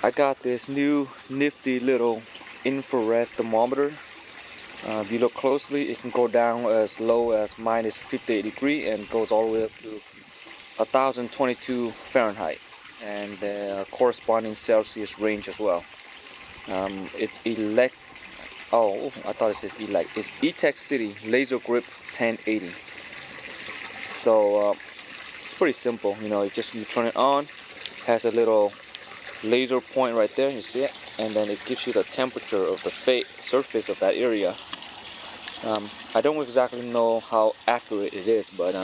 I got this new nifty little infrared thermometer. If you look closely, it can go down as low as minus 58 degrees and goes all the way up to 1022 Fahrenheit, and the corresponding Celsius range as well. It's Oh, I thought it says elect. It's E-Tech City Laser Grip 1080. So it's pretty simple. You know, you turn it on. Has a little laser point right there. You see it, and then it gives you the temperature of the surface of that area. I don't exactly know how accurate it is, but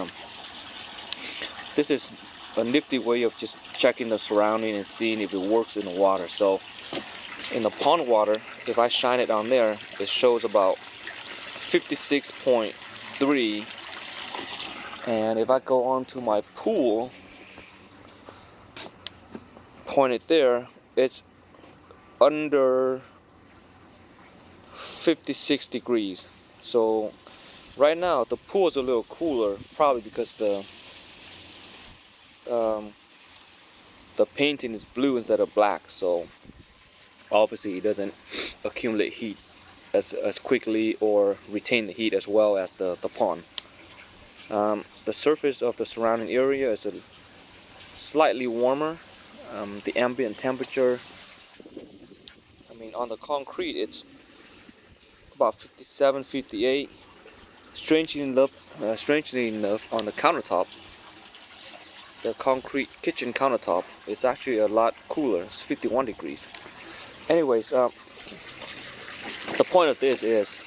this is a nifty way of just checking the surrounding and seeing if it works in the water. So in the pond water, if I shine it on there, it shows about 56.3, and if I go on to my pool, point it there, it's under 56 degrees. So right now the pool is a little cooler, probably because the painting is blue instead of black, so obviously it doesn't accumulate heat as quickly or retain the heat as well as the pond. The surface of the surrounding area is slightly warmer. The ambient temperature, on the concrete it's about 57, 58. Strangely enough, on the countertop, the concrete kitchen countertop, it's actually a lot cooler. It's 51 degrees. Anyways, the point of this is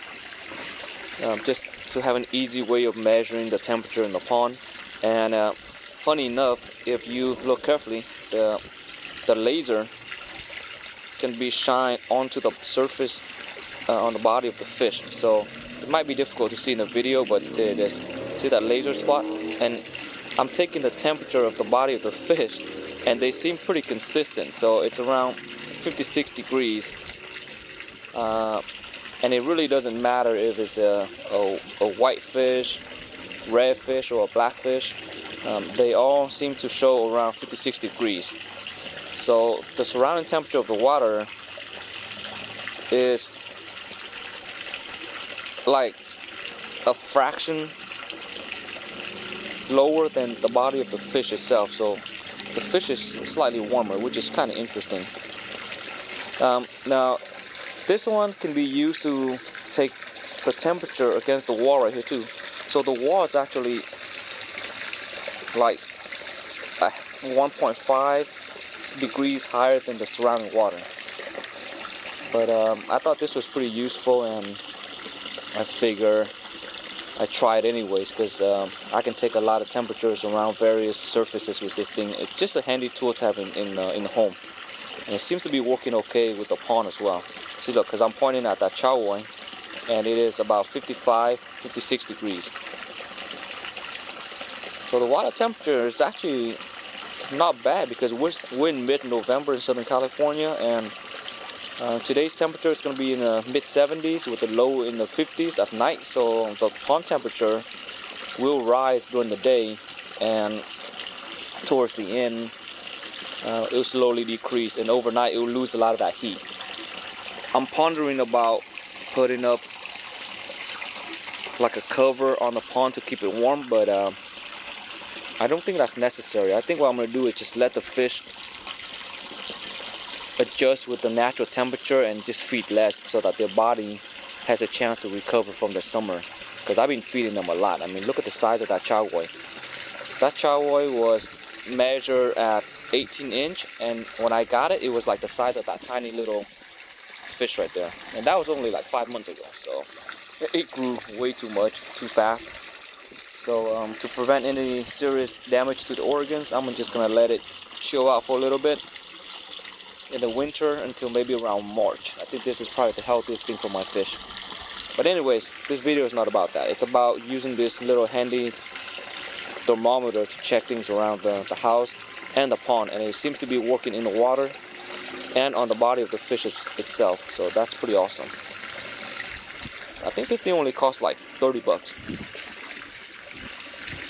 just to have an easy way of measuring the temperature in the pond. And funny enough, if you look carefully, the laser can be shined onto the surface on the body of the fish. So it might be difficult to see in the video, but there it is. See that laser spot? And I'm taking the temperature of the body of the fish, and they seem pretty consistent. So it's around 56 degrees, and it really doesn't matter if it's a white fish, red fish, or a black fish. They all seem to show around 56 degrees. So the surrounding temperature of the water is like a fraction lower than the body of the fish itself. So the fish is slightly warmer, which is kind of interesting. Now this one can be used to take the temperature against the wall right here too. So the wall is actually like 1.5 degrees higher than the surrounding water. But I thought this was pretty useful, and I figure I try it anyways, because I can take a lot of temperatures around various surfaces with this thing. It's just a handy tool to have in the home, and it seems to be working okay with the pond as well. See, look, because I'm pointing at that chow woy, and it is about 55, 56 degrees. So the water temperature is actually not bad, because we're in mid-November in Southern California, and today's temperature is going to be in the mid-70s with a low in the 50s at night. So the pond temperature will rise during the day, and towards the end it will slowly decrease, and overnight it will lose a lot of that heat. I'm pondering about putting up like a cover on the pond to keep it warm, but I don't think that's necessary. I think what I'm going to do is just let the fish adjust with the natural temperature and just feed less, so that their body has a chance to recover from the summer. Because I've been feeding them a lot. Look at the size of that chow woy. That chow woy was measured at 18-inch, and when I got it, it was like the size of that tiny little fish right there. And that was only like 5 months ago. So it grew way too much, too fast. So to prevent any serious damage to the organs, I'm just gonna let it chill out for a little bit in the winter until maybe around March. I think this is probably the healthiest thing for my fish. But anyways, this video is not about that. It's about using this little handy thermometer to check things around the house and the pond, and it seems to be working in the water and on the body of the fish itself. So that's pretty awesome. I think this thing only costs like 30 bucks.